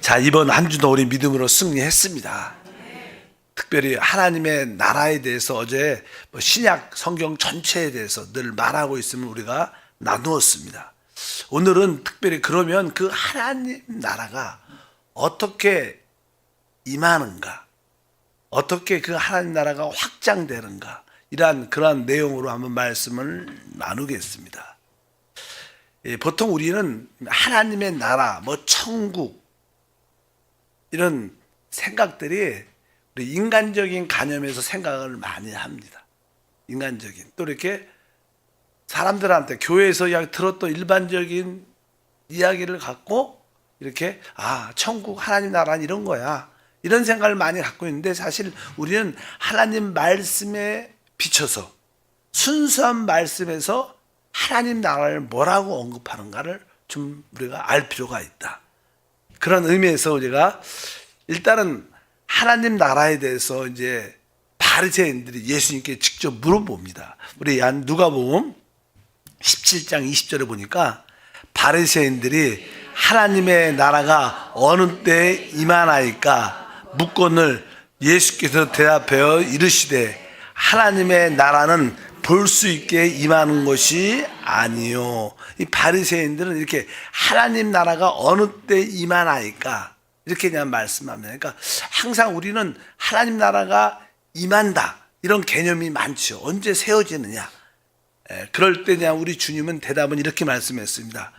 자, 이번 한 주도 우리 믿음으로 승리했습니다. 특별히 하나님의 나라에 대해서 어제 신약 성경 전체에 대해서 늘 말하고 있으면 우리가 나누었습니다. 오늘은 특별히 그러면 그 하나님 나라가 어떻게 임하는가, 어떻게 그 하나님 나라가 확장되는가, 그러한 내용으로 한번 말씀을 나누겠습니다. 보통 우리는 하나님의 나라, 천국 이런 생각들이 우리 인간적인 개념에서 생각을 많이 합니다. 인간적인, 또 이렇게 사람들한테 교회에서 들었던 일반적인 이야기를 갖고 이렇게 천국 하나님 나라는 이런 거야, 이런 생각을 많이 갖고 있는데, 사실 우리는 하나님 말씀에 비춰서 순수한 말씀에서 하나님 나라를 뭐라고 언급하는가를 좀 우리가 알 필요가 있다. 그런 의미에서 우리가 일단은 하나님 나라에 대해서 이제 바리새인들이 예수님께 직접 물어봅니다. 우리 누가복음 17장 20절에 보니까 바리새인들이 하나님의 나라가 어느 때에 임하나이까 묻거늘 예수께서 대답하여 이르시되 하나님의 나라는 볼 수 있게 임하는 것이 아니요. 이 바리새인들은 이렇게 하나님 나라가 어느 때 임하나이까 이렇게 그냥 말씀합니다. 그러니까 항상 우리는 하나님 나라가 임한다 이런 개념이 많죠. 언제 세워지느냐. 그럴 때 그냥 우리 주님은 대답은 이렇게 말씀했습니다.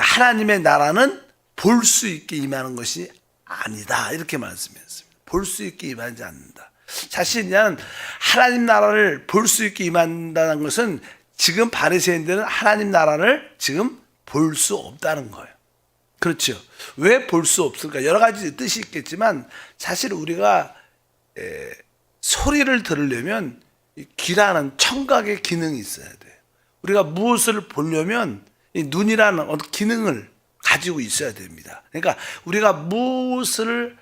하나님의 나라는 볼 수 있게 임하는 것이 아니다 이렇게 말씀했습니다. 볼 수 있게 임하지 않는다. 사실 그냥 하나님 나라를 볼 수 있게 임한다는 것은 지금 바리새인들은 하나님 나라를 지금 볼 수 없다는 거예요. 그렇죠. 왜 볼 수 없을까? 여러 가지 뜻이 있겠지만 사실 우리가 소리를 들으려면 귀라는 청각의 기능이 있어야 돼요. 우리가 무엇을 보려면 이 눈이라는 어떤 기능을 가지고 있어야 됩니다. 그러니까 우리가 무엇을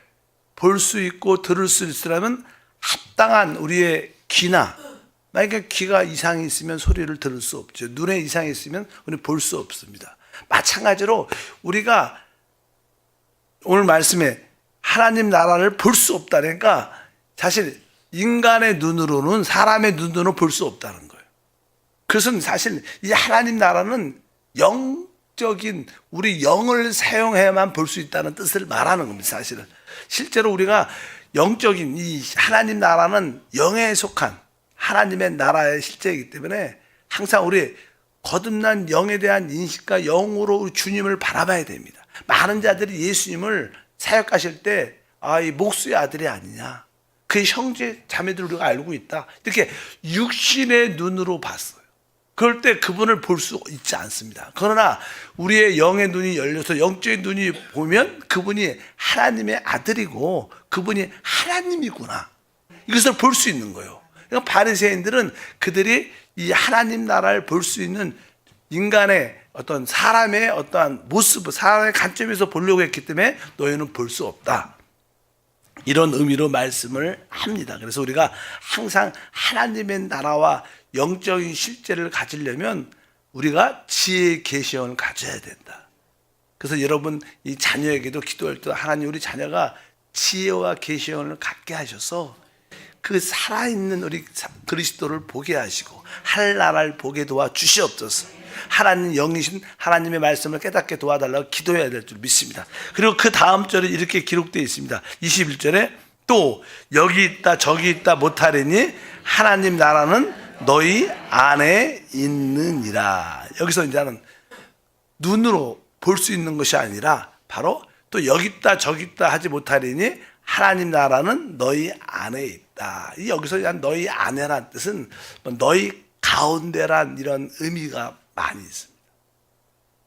볼 수 있고 들을 수 있으려면 합당한 우리의 귀나, 만약에 귀가 이상이 있으면 소리를 들을 수 없죠. 눈에 이상이 있으면 우리는 볼 수 없습니다. 마찬가지로 우리가 오늘 말씀에 하나님 나라를 볼 수 없다. 그러니까 사실 인간의 눈으로는, 사람의 눈으로는 볼 수 없다는 거예요. 그것은 사실 이 하나님 나라는 영적인 우리 영을 사용해야만 볼 수 있다는 뜻을 말하는 겁니다. 사실은 실제로 우리가 영적인 이 하나님 나라는 영에 속한 하나님의 나라의 실제이기 때문에 항상 우리 거듭난 영에 대한 인식과 영으로 주님을 바라봐야 됩니다. 많은 자들이 예수님을 사역하실 때 이 목수의 아들이 아니냐, 그의 형제 자매들을 우리가 알고 있다, 이렇게 육신의 눈으로 봤어요. 그럴 때 그분을 볼 수 있지 않습니다. 그러나 우리의 영의 눈이 열려서 영적인 눈이 보면 그분이 하나님의 아들이고 그분이 하나님이구나, 이것을 볼 수 있는 거예요. 그러니까 바리새인들은 그들이 이 하나님 나라를 볼 수 있는 인간의 어떤 사람의 어떠한 모습, 사람의 관점에서 보려고 했기 때문에 너희는 볼 수 없다, 이런 의미로 말씀을 합니다. 그래서 우리가 항상 하나님의 나라와 영적인 실제를 가지려면 우리가 지혜의 계시형을 가져야 된다. 그래서 여러분 이 자녀에게도 기도할 때 하나님 우리 자녀가 지혜와 계시형을 갖게 하셔서 그 살아있는 우리 그리스도를 보게 하시고 할 나라를 보게 도와 주시옵소서. 하나님 영이신 하나님의 말씀을 깨닫게 도와달라고 기도해야 될 줄 믿습니다. 그리고 그 다음 절에 이렇게 기록되어 있습니다. 21절에 또 여기 있다 저기 있다 못하리니 하나님 나라는 너희 안에 있느니라. 여기서 이제는 눈으로 볼 수 있는 것이 아니라 바로 또 여기 있다 저기 있다 하지 못하리니 하나님 나라는 너희 안에 있다. 여기서 너희 안에란 뜻은 너희 가운데란 이런 의미가 많이 있습니다.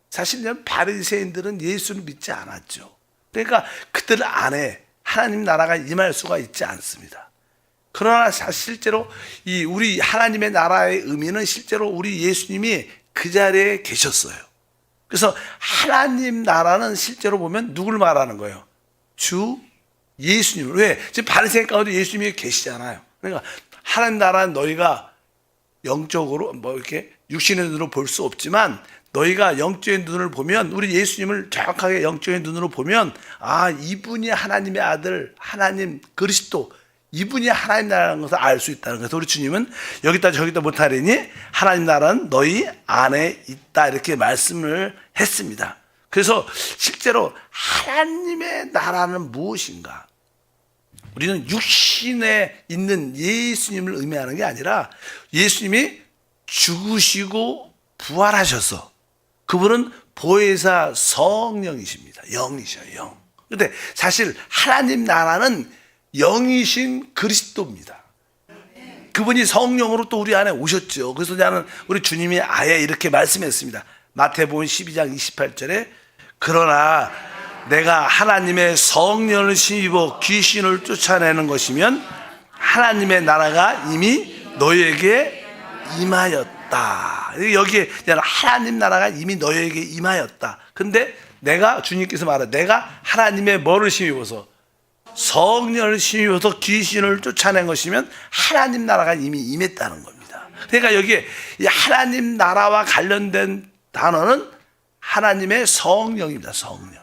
사실 바리새인들은 예수를 믿지 않았죠. 그러니까 그들 안에 하나님 나라가 임할 수가 있지 않습니다. 그러나 실제로 이 우리 하나님의 나라의 의미는 실제로 우리 예수님이 그 자리에 계셨어요. 그래서 하나님 나라는 실제로 보면 누굴 말하는 거예요? 주 예수님을. 왜? 지금 바리새인 가운데 예수님이 계시잖아요. 그러니까 하나님 나라는 너희가 영적으로 이렇게 육신의 눈으로 볼 수 없지만 너희가 영적인 눈을 보면, 우리 예수님을 정확하게 영적인 눈으로 보면, 아, 이분이 하나님의 아들, 하나님 그리스도, 이분이 하나님 나라라는 것을 알 수 있다는 거예요. 우리 주님은 여기다 저기다 못하리니 하나님 나라는 너희 안에 있다, 이렇게 말씀을 했습니다. 그래서 실제로 하나님의 나라는 무엇인가? 우리는 육신에 있는 예수님을 의미하는 게 아니라 예수님이 죽으시고 부활하셔서 그분은 보혜사 성령이십니다. 영이셔요, 영. 근데 사실 하나님 나라는 영이신 그리스도입니다. 그분이 성령으로 또 우리 안에 오셨죠. 그래서 나는 우리 주님이 아예 이렇게 말씀했습니다. 마태복음 12장 28절에 그러나 내가 하나님의 성령을 힘입어 귀신을 쫓아내는 것이면 하나님의 나라가 이미 너희에게 임하였다. 여기에 하나님 나라가 이미 너희에게 임하였다. 근데 내가, 주님께서 말해, 내가 하나님의 뭐를 힘입어서, 성령을 힘입어서 귀신을 쫓아낸 것이면 하나님 나라가 이미 임했다는 겁니다. 그러니까 여기에 하나님 나라와 관련된 단어는 하나님의 성령입니다. 성령.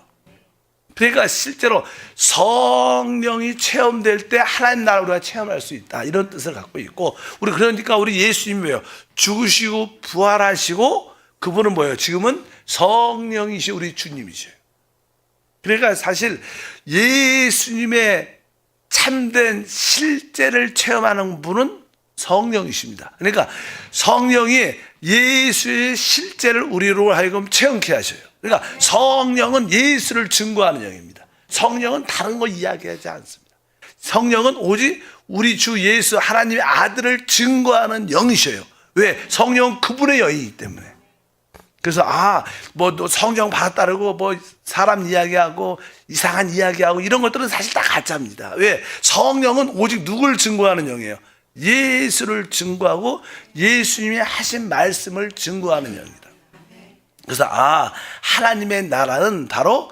그러니까 실제로 성령이 체험될 때 하나님 나라를 우리가 체험할 수 있다, 이런 뜻을 갖고 있고, 그러니까 우리 예수님이 뭐예요? 죽으시고 부활하시고 그분은 뭐예요? 지금은 성령이시 우리 주님이셔요. 그러니까 사실 예수님의 참된 실제를 체험하는 분은 성령이십니다. 그러니까 성령이 예수의 실제를 우리로 하여금 체험케 하셔요. 그러니까 성령은 예수를 증거하는 영입니다. 성령은 다른 거 이야기하지 않습니다. 성령은 오직 우리 주 예수 하나님의 아들을 증거하는 영이셔요. 왜? 성령은 그분의 영이기 때문에. 그래서 뭐 성령 받았다고 뭐 사람 이야기하고 이상한 이야기하고 이런 것들은 사실 다 가짜입니다. 왜? 성령은 오직 누굴 증거하는 영이에요? 예수를 증거하고 예수님이 하신 말씀을 증거하는 영이다. 그래서 하나님의 나라는 바로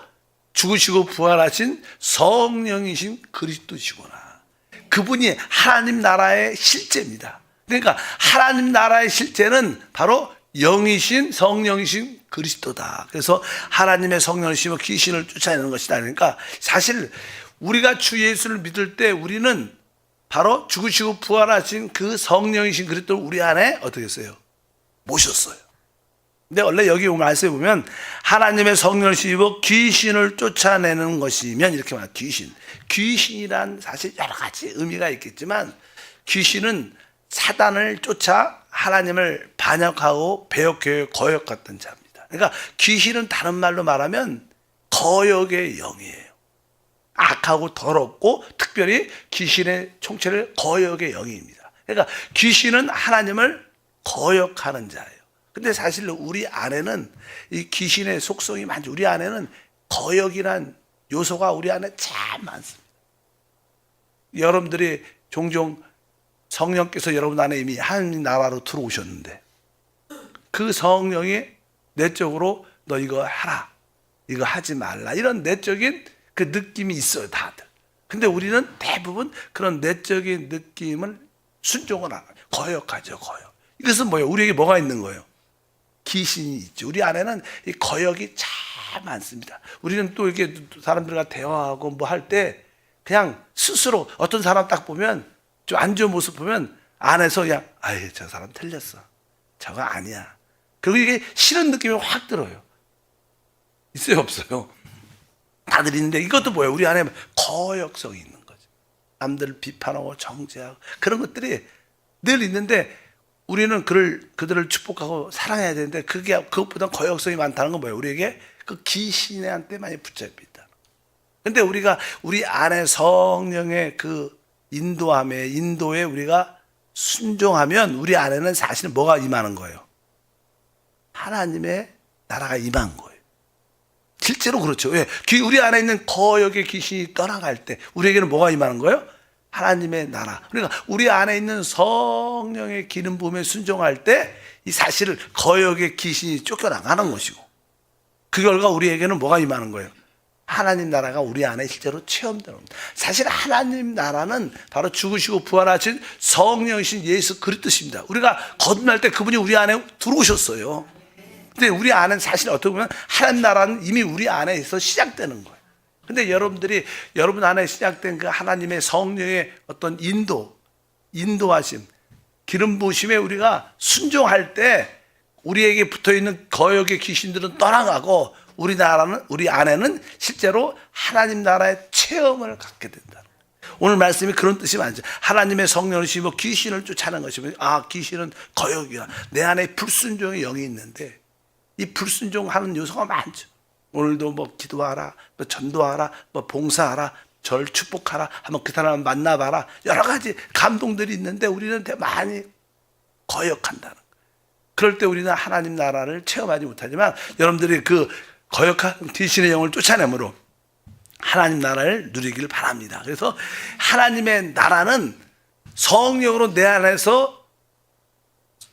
죽으시고 부활하신 성령이신 그리스도시구나. 그분이 하나님 나라의 실제입니다. 그러니까 하나님 나라의 실제는 바로 영이신 성령이신 그리스도다. 그래서 하나님의 성령을 심어 귀신을 쫓아내는 것이다. 그러니까 사실 우리가 주 예수를 믿을 때 우리는 바로 죽으시고 부활하신 그 성령이신 그리스도를 우리 안에 어떻게 했어요? 모셨어요. 근데 원래 여기 말씀에 보면 하나님의 성령을 심어 귀신을 쫓아내는 것이면 이렇게 말해요. 귀신이란 사실 여러 가지 의미가 있겠지만 귀신은 사단을 쫓아 하나님을 반역하고 배역해 거역했던 자입니다. 그러니까 귀신은 다른 말로 말하면 거역의 영이에요. 악하고 더럽고 특별히 귀신의 총체를 거역의 영입니다. 그러니까 귀신은 하나님을 거역하는 자예요. 근데 사실 우리 안에는 이 귀신의 속성이 많죠. 우리 안에는 거역이란 요소가 우리 안에 참 많습니다. 여러분들이 종종 성령께서 여러분 안에 이미 하나님 나라로 들어오셨는데 그 성령이 내적으로 너 이거 하라, 이거 하지 말라, 이런 내적인 그 느낌이 있어요, 다들. 근데 우리는 대부분 그런 내적인 느낌을 순종을 안 해요. 거역하죠, 거역. 이것은 뭐예요? 우리에게 뭐가 있는 거예요? 귀신이 있죠. 우리 안에는 이 거역이 참 많습니다. 우리는 또 이렇게 사람들과 대화하고 뭐 할 때 그냥 스스로 어떤 사람 딱 보면 좀 안 좋은 모습 보면 안에서 그냥 저 사람 틀렸어, 저거 아니야. 그리고 이게 싫은 느낌이 확 들어요. 있어요, 없어요? 다들 있는데 이것도 뭐예요? 우리 안에 거역성이 있는 거죠. 남들을 비판하고 정죄하고 그런 것들이 늘 있는데 우리는 그들을 축복하고 사랑해야 되는데 그것보다 거역성이 많다는 건 뭐예요? 우리에게 그 귀신한테 많이 붙잡혀 있다. 근데 우리가 우리 안에 성령의 그 인도에 우리가 순종하면 우리 안에는 사실 뭐가 임하는 거예요? 하나님의 나라가 임한 거예요. 실제로 그렇죠. 왜? 우리 안에 있는 거역의 귀신이 떠나갈 때 우리에게는 뭐가 임하는 거예요? 하나님의 나라. 그러니까 우리 안에 있는 성령의 기름 부음에 순종할 때 이 사실을 거역의 귀신이 쫓겨나가는 것이고 그 결과 우리에게는 뭐가 임하는 거예요? 하나님 나라가 우리 안에 실제로 체험되는 겁니다. 사실 하나님 나라는 바로 죽으시고 부활하신 성령이신 예수 그리스도십니다. 우리가 거듭날 때 그분이 우리 안에 들어오셨어요. 근데 우리 안은 사실 어떻게 보면 하나님 나라는 이미 우리 안에서 시작되는 거예요. 근데 여러분 안에 시작된 그 하나님의 성령의 어떤 인도하심, 기름 부으심에 우리가 순종할 때 우리에게 붙어있는 거역의 귀신들은 떠나가고 우리 안에는 실제로 하나님 나라의 체험을 갖게 된다. 오늘 말씀이 그런 뜻이 많죠. 하나님의 성령을 심어 귀신을 쫓아내는 것이면 귀신은 거역이야. 내 안에 불순종의 영이 있는데 이 불순종하는 요소가 많죠. 오늘도 뭐 기도하라, 뭐 전도하라, 뭐 봉사하라, 절 축복하라, 한번 그 사람을 만나봐라. 여러 가지 감동들이 있는데 우리는 많이 거역한다는 거예요. 그럴 때 우리는 하나님 나라를 체험하지 못하지만 여러분들이 그 거역한 귀신의 영을 쫓아내므로 하나님 나라를 누리기를 바랍니다. 그래서 하나님의 나라는 성령으로 내 안에서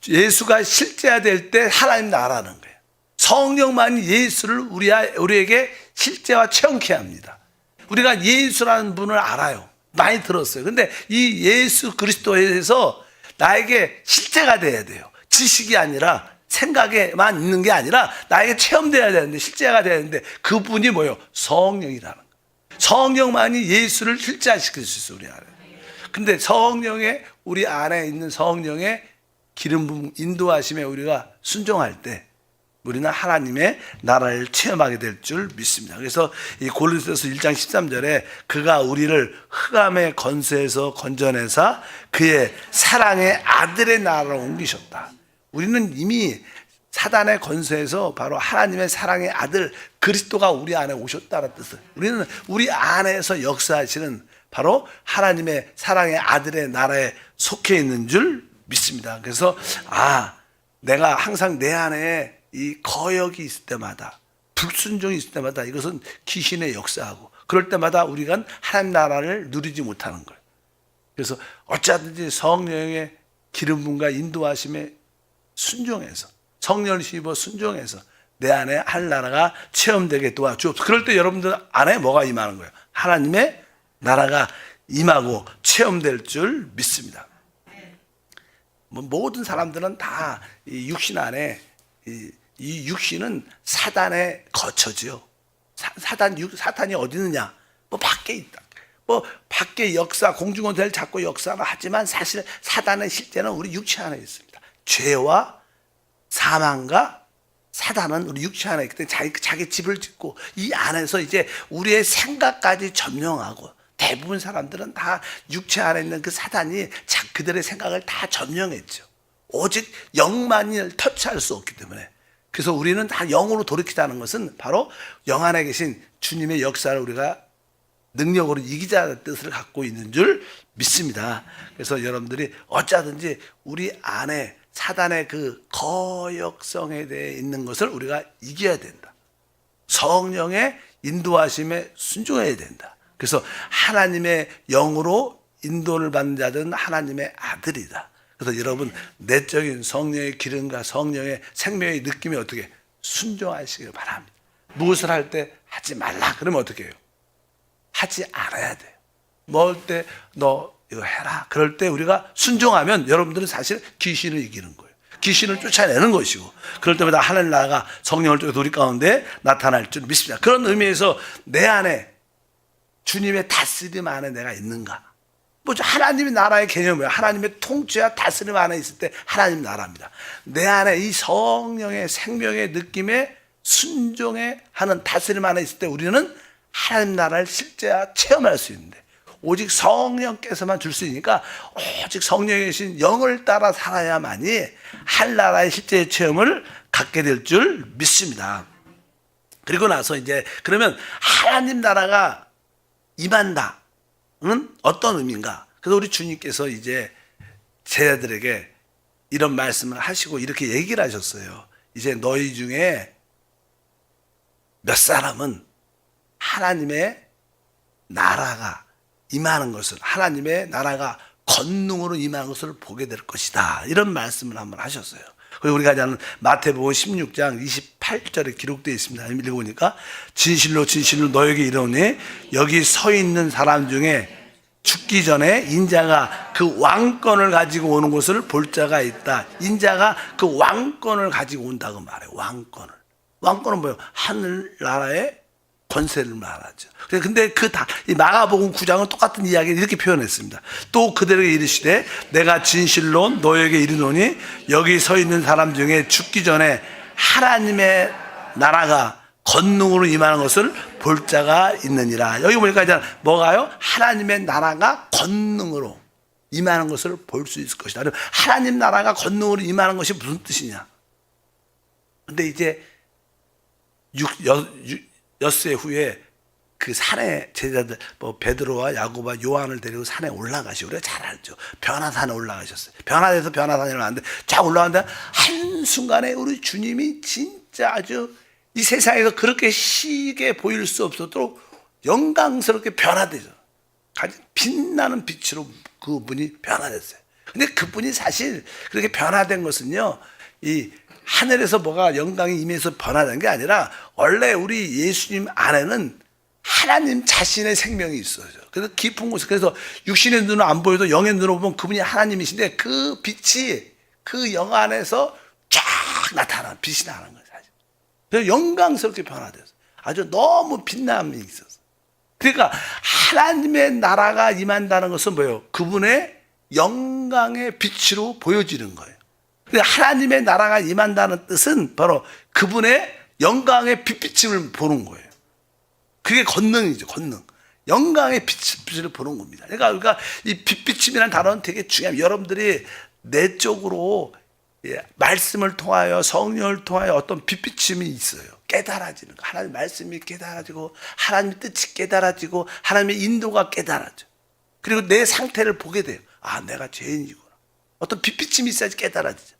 예수가 실제화될 때 하나님 나라는 거예요. 성령만이 예수를 우리에게 실제화 체험케 합니다. 우리가 예수라는 분을 알아요. 많이 들었어요. 근데 이 예수 그리스도에서 나에게 실제가 돼야 돼요. 지식이 아니라 생각에만 있는 게 아니라 나에게 체험돼야 되는데 실제가 돼야 되는데 그분이 뭐예요? 성령이라는 거예요. 성령만이 예수를 실제화시킬 수 있어요. 우리 안에. 근데 우리 안에 있는 성령의 기름 부음 인도하심에 우리가 순종할 때 우리는 하나님의 나라를 체험하게 될 줄 믿습니다. 그래서 이 골로새서 1장 13절에 그가 우리를 흑암의 권세에서 건져내사 그의 사랑의 아들의 나라로 옮기셨다. 우리는 이미 사단의 권세에서 바로 하나님의 사랑의 아들 그리스도가 우리 안에 오셨다는 뜻을, 우리는 우리 안에서 역사하시는 바로 하나님의 사랑의 아들의 나라에 속해 있는 줄 믿습니다. 그래서 내가 항상 내 안에 이 거역이 있을 때마다, 불순종이 있을 때마다 이것은 귀신의 역사하고, 그럴 때마다 우리가 하나님 나라를 누리지 못하는 거예요. 그래서 어찌하든지 성령의 기름 부음과 인도하심에 순종해서, 성령을 씹어 순종해서 내 안에 할 나라가 체험되게 도와주옵소서. 그럴 때 여러분들 안에 뭐가 임하는 거예요? 하나님의 나라가 임하고 체험될 줄 믿습니다. 모든 사람들은 다 이 육신 안에 이 육신은 사단의 거처지요. 사탄이 어디 있느냐? 밖에 있다. 밖에 역사, 공중원세를 잡고 역사를 하지만 사실 사단의 실제는 우리 육체 안에 있습니다. 죄와 사망과 사단은 우리 육체 안에 있기 때문에 자기 집을 짓고 이 안에서 이제 우리의 생각까지 점령하고, 대부분 사람들은 다 육체 안에 있는 그 사단이 그들의 생각을 다 점령했죠. 오직 영만을 터치할 수 없기 때문에. 그래서 우리는 다 영으로 돌이키자는 것은 바로 영 안에 계신 주님의 역사를 우리가 능력으로 이기자는 뜻을 갖고 있는 줄 믿습니다. 그래서 여러분들이 어쩌든지 우리 안에 사단의 그 거역성에 대해 있는 것을 우리가 이겨야 된다. 성령의 인도하심에 순종해야 된다. 그래서 하나님의 영으로 인도를 받는 자들은 하나님의 아들이다. 그래서 여러분 내적인 성령의 기름과 성령의 생명의 느낌이 어떻게 순종하시길 바랍니다. 무엇을 할 때 하지 말라 그러면 어떻게 해요? 하지 않아야 돼요. 먹을 때 너 이거 해라. 그럴 때 우리가 순종하면 여러분들은 사실 귀신을 이기는 거예요. 귀신을 쫓아내는 것이고, 그럴 때마다 하늘 나라가 성령을 통해 우리 가운데 나타날 줄 믿습니다. 그런 의미에서 내 안에 주님의 다스림 안에 내가 있는가? 하나님의 나라의 개념이에요. 하나님의 통치와 다스림 안에 있을 때 하나님 나라입니다. 내 안에 이 성령의 생명의 느낌에 순종해 하는 다스림 안에 있을 때 우리는 하나님 나라를 실제와 체험할 수 있는데, 오직 성령께서만 줄 수 있으니까 오직 성령에 계신 영을 따라 살아야만이 할 나라의 실제 체험을 갖게 될 줄 믿습니다. 그리고 나서 이제 그러면 하나님 나라가 임한다는 어떤 의미인가? 그래서 우리 주님께서 이제 제자들에게 이런 말씀을 하시고 이렇게 얘기를 하셨어요. 이제 너희 중에 몇 사람은 하나님의 나라가 임하는 것을, 하나님의 나라가 권능으로 임하는 것을 보게 될 것이다. 이런 말씀을 한번 하셨어요. 그리고 우리가 아는 마태복음 16장 28절에 기록되어 있습니다. 읽어보니까 진실로 진실로 너에게 이르노니 여기 서 있는 사람 중에 죽기 전에 인자가 그 왕권을 가지고 오는 것을 볼 자가 있다. 인자가 그 왕권을 가지고 온다고 말해요. 왕권은 뭐예요? 하늘나라의 권세를 말하죠. 근데 이 마가복음 9장은 똑같은 이야기를 이렇게 표현했습니다. 또 그들에게 이르시되 내가 진실로 너에게 이르노니 여기 서 있는 사람 중에 죽기 전에 하나님의 나라가 권능으로 임하는 것을 볼 자가 있느니라. 여기 보니까 이제 뭐가요? 하나님의 나라가 권능으로 임하는 것을 볼 수 있을 것이다. 하나님 나라가 권능으로 임하는 것이 무슨 뜻이냐? 근데 이제 엿새 후에 그 산에 제자들 베드로와 야고보와 요한을 데리고 산에 올라가시고, 우리가 잘 알죠. 변화산에 올라가셨어요. 변화돼서 변화산에 올라가는데 쫙 올라가는데 한순간에 우리 주님이 진짜 아주 이 세상에서 그렇게 시게 보일 수 없도록 영광스럽게 변화되죠. 아주 빛나는 빛으로 그분이 변화됐어요. 근데 그분이 사실 그렇게 변화된 것은요, 이 하늘에서 뭐가 영광이 임해서 변화된 게 아니라 원래 우리 예수님 안에는 하나님 자신의 생명이 있어요. 그래서 깊은 곳에, 그래서 육신의 눈은 안 보여도 영의 눈으로 보면 그분이 하나님이신데 그 빛이 그 영 안에서 쫙 나타나는 빛이 나는 거예요. 사실. 그래서 영광스럽게 변화돼서 아주 너무 빛남이 있어서. 그러니까 하나님의 나라가 임한다는 것은 뭐예요? 그분의 영광의 빛으로 보여지는 거예요. 하나님의 나라가 임한다는 뜻은 바로 그분의 영광의 빛비침을 보는 거예요. 그게 권능이죠, 권능. 영광의 빛을 보는 겁니다. 그러니까 이 빛비침이라는 단어는 되게 중요합니다. 여러분들이 내적으로 말씀을 통하여, 성령을 통하여 어떤 빛비침이 있어요. 깨달아지는 거. 하나님의 말씀이 깨달아지고, 하나님의 뜻이 깨달아지고, 하나님의 인도가 깨달아져. 그리고 내 상태를 보게 돼요. 아, 내가 죄인이구나. 어떤 빛비침이 있어야지 깨달아지죠.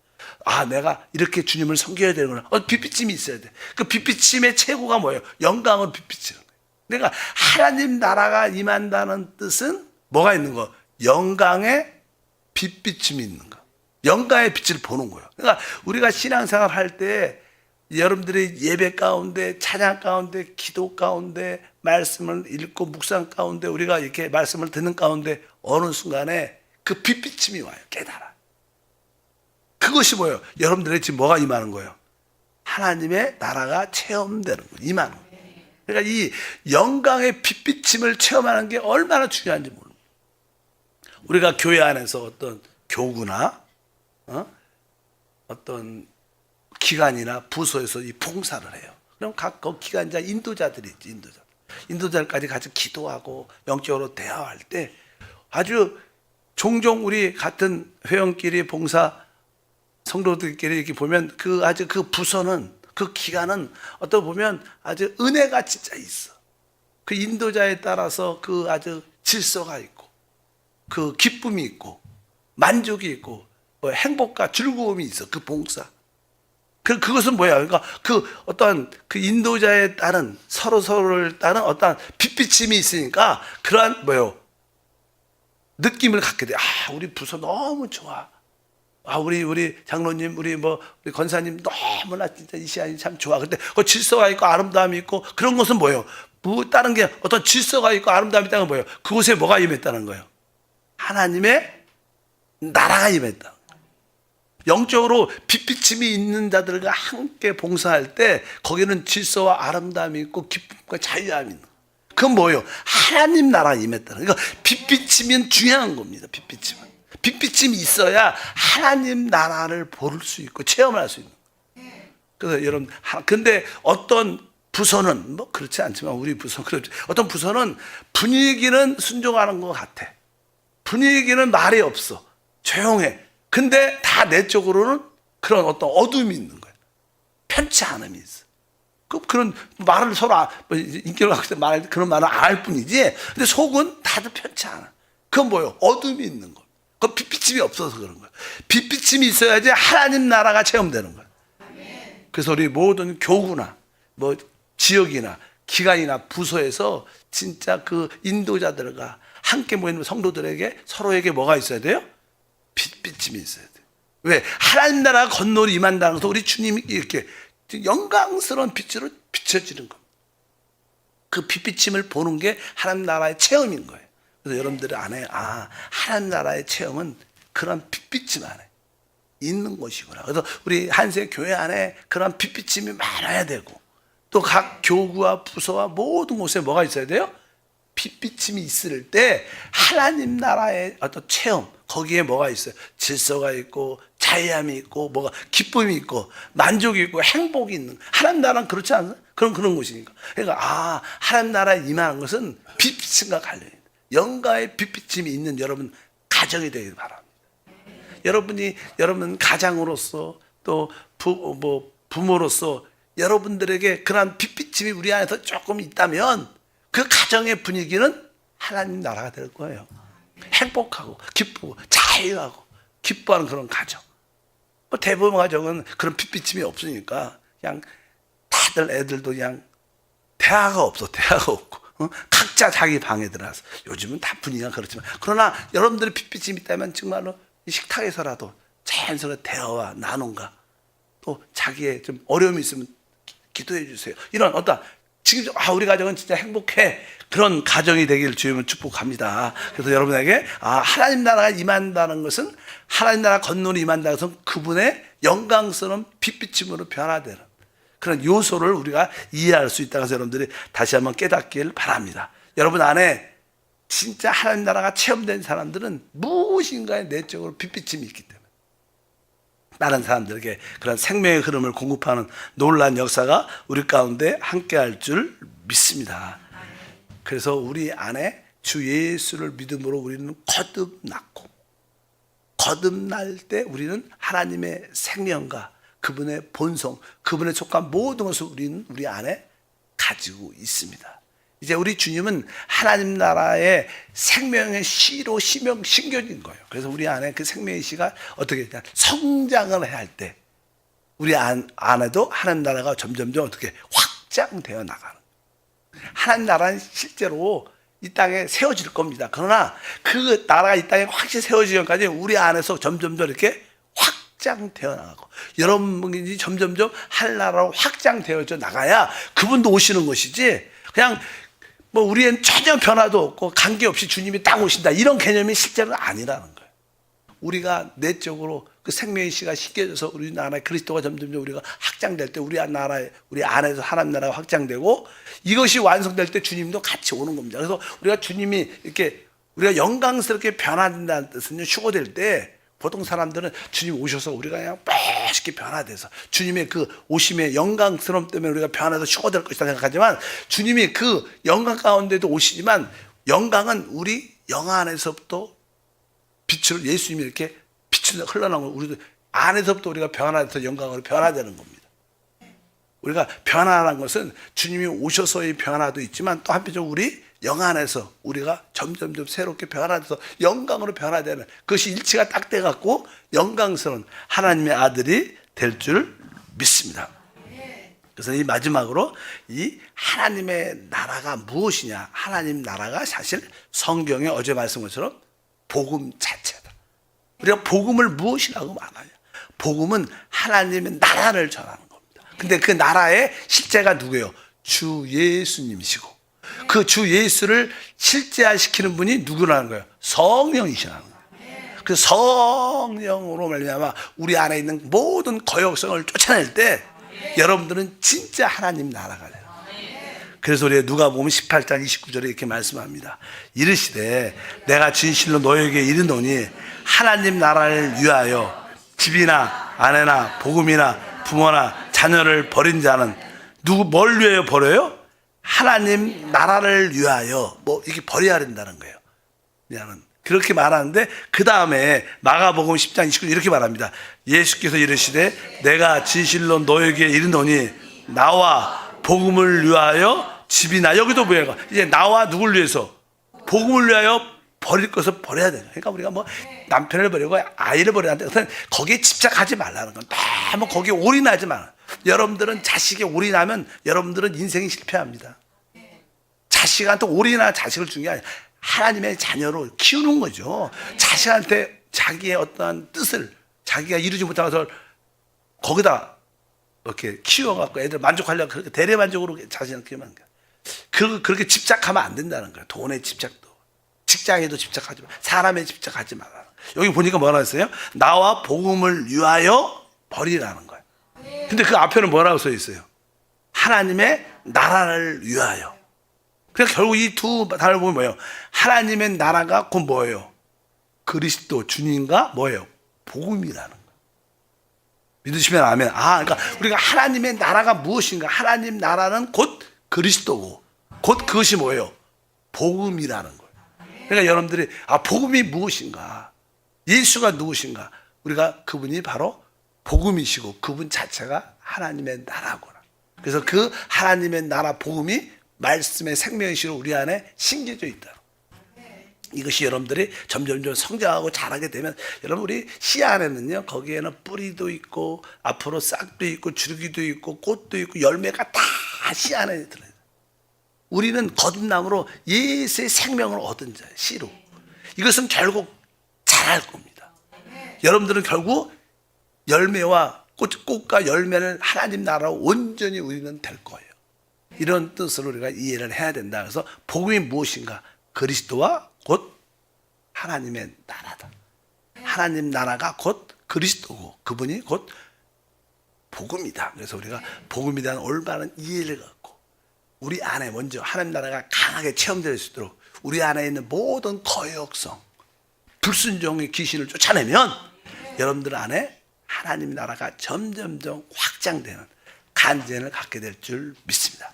아, 내가 이렇게 주님을 섬겨야 되는구나. 빛비침이 있어야 돼. 그 빛비침의 최고가 뭐예요? 영광으로 빛비치는 거예요. 그러니까 하나님 나라가 임한다는 뜻은 뭐가 있는 거? 영광의 빛비침이 있는 거. 영광의 빛을 보는 거예요. 그러니까 우리가 신앙생활 할 때 여러분들이 예배 가운데, 찬양 가운데, 기도 가운데, 말씀을 읽고 묵상 가운데, 우리가 이렇게 말씀을 듣는 가운데 어느 순간에 그 빛비침이 와요. 깨달아. 그것이 뭐예요? 여러분들의 지금 뭐가 임하는 거예요? 하나님의 나라가 체험되는 거예요. 임하는 거예요. 그러니까 이 영광의 빛비침을 체험하는 게 얼마나 중요한지 모릅니다. 우리가 교회 안에서 어떤 교구나 어떤 기관이나 부서에서 이 봉사를 해요. 그럼 각 기관자 인도자들이 있지, 인도자들까지 같이 기도하고 영적으로 대화할 때 아주 종종 우리 같은 회원끼리 봉사 성도들끼리 이렇게 보면 아주 그 부서는, 그 기간은 어떻게 보면 아주 은혜가 진짜 있어. 그 인도자에 따라서 그 아주 질서가 있고, 그 기쁨이 있고, 만족이 있고, 행복과 즐거움이 있어. 그 봉사. 그것은 뭐야? 그러니까 그 인도자에 따른 서로를 따른 어떤 빛비침이 있으니까 그러한 느낌을 갖게 돼. 아, 우리 부서 너무 좋아. 아, 우리 장로님, 우리 권사님 너무나 진짜 이 시간이 참 좋아. 근데 그 질서가 있고 아름다움이 있고 그런 것은 뭐예요? 다른 게 어떤 질서가 있고 아름다움이 있다는 건 뭐예요? 그곳에 뭐가 임했다는 거예요? 하나님의 나라가 임했다. 영적으로 빛비침이 있는 자들과 함께 봉사할 때 거기는 질서와 아름다움이 있고 기쁨과 자유함이 있는 거예요. 그건 뭐예요? 하나님 나라가 임했다는 거예요. 그러니까 빛비침은 중요한 겁니다. 빛비침은. 빛비침이 있어야 하나님 나라를 볼 수 있고 체험할 수 있는 거예요. 그래서 여러분, 근데 어떤 부서는 그렇지 않지만 우리 부서는 그렇지. 어떤 부서는 분위기는 순종하는 것 같아. 분위기는 말이 없어. 조용해. 근데 다 내적으로는 그런 어떤 어둠이 있는 거예요. 편치 않음이 있어. 그런 말을 서로 인격을 갖고 있을 때 그런 말을 안 할 뿐이지. 근데 속은 다들 편치 않아. 그건 뭐예요? 어둠이 있는 거. 그 빛비침이 없어서 그런 거예요. 빛비침이 있어야지 하나님 나라가 체험되는 거예요. 그래서 우리 모든 교구나 지역이나 기관이나 부서에서 진짜 그 인도자들과 함께 모이는 성도들에게 서로에게 뭐가 있어야 돼요? 빛비침이 있어야 돼요. 왜? 하나님 나라가 건너로 임한다는 것은 우리 주님이 이렇게 영광스러운 빛으로 비춰지는 겁니다. 그 빛비침을 보는 게 하나님 나라의 체험인 거예요. 그래서 여러분들 안에 하나님 나라의 체험은 그런 빛비침 안에 있는 것이구나. 그래서 우리 한세 교회 안에 그런 빛비침이 많아야 되고, 또 각 교구와 부서와 모든 곳에 뭐가 있어야 돼요? 빛비침이 있을 때 하나님 나라의 어떤 체험, 거기에 뭐가 있어요? 질서가 있고 자유함이 있고 뭐가 기쁨이 있고 만족이 있고 행복이 있는, 하나님 나라는 그렇지 않아요? 그런 곳이니까. 그러니까 하나님 나라에 임하는 것은 빛비침과 관련이 있다. 영광의 빛비침이 있는 여러분 가정이 되길 바랍니다. 여러분 가장으로서 또 부모로서 여러분들에게 그러한 빛비침이 우리 안에서 조금 있다면 그 가정의 분위기는 하나님 나라가 될 거예요. 행복하고 기쁘고 자유하고 기뻐하는 그런 가정. 대부분 가정은 그런 빛비침이 없으니까 그냥 다들 애들도 그냥 대화가 없고 각자 자기 방에 들어가서, 요즘은 다 분위기가 그렇지만, 그러나 여러분들의 빛비침이 있다면 정말로 식탁에서라도 자연스러운 대화와 나눔과 또 자기의 좀 어려움이 있으면 기도해 주세요. 이런 지금 우리 가정은 진짜 행복해, 그런 가정이 되길 주님은 축복합니다. 그래서 여러분에게 하나님 나라가 임한다는 것은, 하나님 나라 건너로 임한다는 것은 그분의 영광스러운 빛비침으로 변화되는 그런 요소를 우리가 이해할 수 있다고 해서 여러분들이 다시 한번 깨닫길 바랍니다. 여러분 안에 진짜 하나님 나라가 체험된 사람들은 무엇인가에 내적으로 빛비침이 있기 때문에 다른 사람들에게 그런 생명의 흐름을 공급하는 놀라운 역사가 우리 가운데 함께할 줄 믿습니다. 그래서 우리 안에 주 예수를 믿음으로 우리는 거듭났고, 거듭날 때 우리는 하나님의 생명과 그분의 본성, 그분에 속한 모든 것을 우리는 우리 안에 가지고 있습니다. 이제 우리 주님은 하나님 나라의 생명의 씨로 심겨진 거예요. 그래서 우리 안에 그 생명의 씨가 어떻게 되냐, 성장을 해야 할 때 우리 안에도 하나님 나라가 점점점 어떻게 확장되어 나가는 거예요. 하나님 나라는 실제로 이 땅에 세워질 겁니다. 그러나 그 나라가 이 땅에 확실히 세워지기까지 우리 안에서 점점점 이렇게 확장되어 나가고, 여러분이 점점점 하나님 나라로 확장되어져 나가야 그분도 오시는 것이지, 그냥 우리엔 전혀 변화도 없고 관계없이 주님이 딱 오신다, 이런 개념이 실제로는 아니라는 거예요. 우리가 내적으로 그 생명의 씨가 씻겨져서 우리 나라의 그리스도가 점점점 우리가 확장될 때 우리 안에서 하나님 나라가 확장되고, 이것이 완성될 때 주님도 같이 오는 겁니다. 그래서 우리가 주님이 이렇게 우리가 영광스럽게 변화된다는 뜻은요, 휴거될 때 보통 사람들은 주님 오셔서 우리가 그냥 멋있게 변화돼서 주님의 그 오심의 영광스러움 때문에 우리가 변화해서 휴거될 것이다 생각하지만, 주님이 그 영광 가운데도 오시지만 영광은 우리 영 안에서부터 빛을, 예수님이 이렇게 빛을 흘러나오고 우리도 안에서부터 우리가 변화돼서 영광으로 변화되는 겁니다. 우리가 변화라는 것은 주님이 오셔서의 변화도 있지만 또 한편적으로 우리 영 안에서 우리가 점점점 새롭게 변화돼서 영광으로 변화되는, 그것이 일치가 딱 돼갖고 영광스러운 하나님의 아들이 될 줄 믿습니다. 그래서 이 마지막으로 이 하나님의 나라가 무엇이냐, 하나님 나라가 사실 성경에 어제 말씀한 것처럼 복음 자체다. 우리가 복음을 무엇이라고 말하냐, 복음은 하나님의 나라를 전하는 겁니다. 근데 그 나라의 실제가 누구예요? 주 예수님이시고, 그 주 예수를 실제화시키는 분이 누구라는 거예요? 성령이시라는 거예요. 그 성령으로 말미암아 우리 안에 있는 모든 거역성을 쫓아낼 때 여러분들은 진짜 하나님 나라가 돼요. 그래서 우리 누가복음 18장 29절에 이렇게 말씀합니다. 이르시되 내가 진실로 너에게 이르노니 하나님 나라를 위하여 집이나 아내나 복음이나 부모나 자녀를 버린 자는 뭘 위하여 버려요? 하나님 나라를 위하여 이게 버려야 된다는 거예요. 그냥 그렇게 말하는데, 그 다음에 마가복음 10장 29절 이렇게 말합니다. 예수께서 이르시되 내가 진실로 너에게 이르노니 나와 복음을 위하여 집이나, 여기도 뭐예요? 이제 나와 누굴 위해서? 복음을 위하여 버릴 것을 버려야 돼요. 그러니까 우리가 남편을 버리고 아이를 버려야 하는데 거기에 집착하지 말라는 건, 너무 거기에 올인하지 말아요. 여러분들은 자식에 올인하면 여러분들은 인생이 실패합니다. 자식한테 올인하는 자식을 주는 게 아니라 하나님의 자녀로 키우는 거죠. 자식한테 자기의 어떠한 뜻을 자기가 이루지 못한 것을 거기다 이렇게 키워갖고 애들 만족하려고 그렇게 대리만족으로 자신을 키우면, 그렇게 집착하면 안 된다는 거예요. 돈에 집착도. 직장에도 집착하지 마. 사람에 집착하지 말라. 여기 보니까 뭐라 했어요? 나와 복음을 위하여 버리라는 거예요. 근데 그 앞에는 뭐라고 써 있어요? 하나님의 나라를 위하여. 그러니까 결국 이 두 단어를 보면 뭐예요? 하나님의 나라가 곧 뭐예요? 그리스도 주님과 뭐예요? 복음이라는 거예요. 믿으시면 아멘. 그러니까 우리가 하나님의 나라가 무엇인가? 하나님 나라는 곧 그리스도고 곧 그것이 뭐예요? 복음이라는 거예요. 그러니까 여러분들이 복음이 무엇인가? 예수가 누구신가? 우리가 그분이 바로 복음이시고 그분 자체가 하나님의 나라구나. 그래서 그 하나님의 나라 복음이 말씀의 생명이시로 우리 안에 심겨져 있다. 이것이 여러분들이 점점 성장하고 자라게 되면 여러분 우리 씨 안에는요 거기에는 뿌리도 있고 앞으로 싹도 있고 줄기도 있고 꽃도 있고 열매가 다 씨 안에 들어요. 우리는 거듭남으로 예수의 생명을 얻은 자예요. 씨로. 이것은 결국 자랄 겁니다. 여러분들은 결국 열매와 꽃과 열매를 하나님 나라로 온전히 우리는 될 거예요. 이런 뜻으로 우리가 이해를 해야 된다. 그래서 복음이 무엇인가? 그리스도와 곧 하나님의 나라다. 하나님 나라가 곧 그리스도고 그분이 곧 복음이다. 그래서 우리가 복음에 대한 올바른 이해를 갖고 우리 안에 먼저 하나님 나라가 강하게 체험될 수 있도록 우리 안에 있는 모든 거역성, 불순종의 귀신을 쫓아내면 여러분들 안에 하나님 나라가 점점점 확장되는 간증을 갖게 될 줄 믿습니다.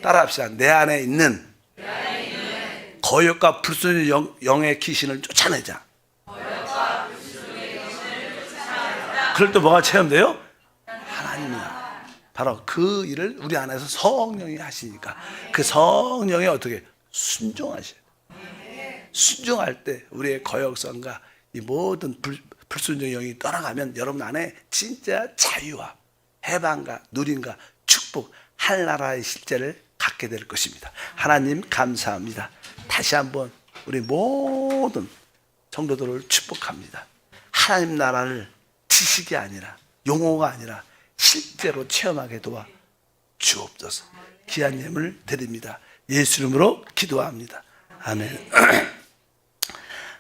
따라합시다. 내 안에 있는 거역과 불순종의 영의 귀신을 쫓아내자. 그럴 때 뭐가 체험돼요? 하나님이야. 바로 그 일을 우리 안에서 성령이 하시니까 그 성령이 어떻게 순종하셔요. 순종할 때 우리의 거역성과 이 모든 불순종의 영이 떠나가면 여러분 안에 진짜 자유와 해방과 누림과 축복, 하늘나라의 실제를 갖게 될 것입니다. 하나님 감사합니다. 다시 한번 우리 모든 성도들을 축복합니다. 하나님 나라를 지식이 아니라 용어가 아니라 실제로 체험하게 도와 주옵소서. 귀한 예물 드립니다. 예수 이름으로 기도합니다. 아멘.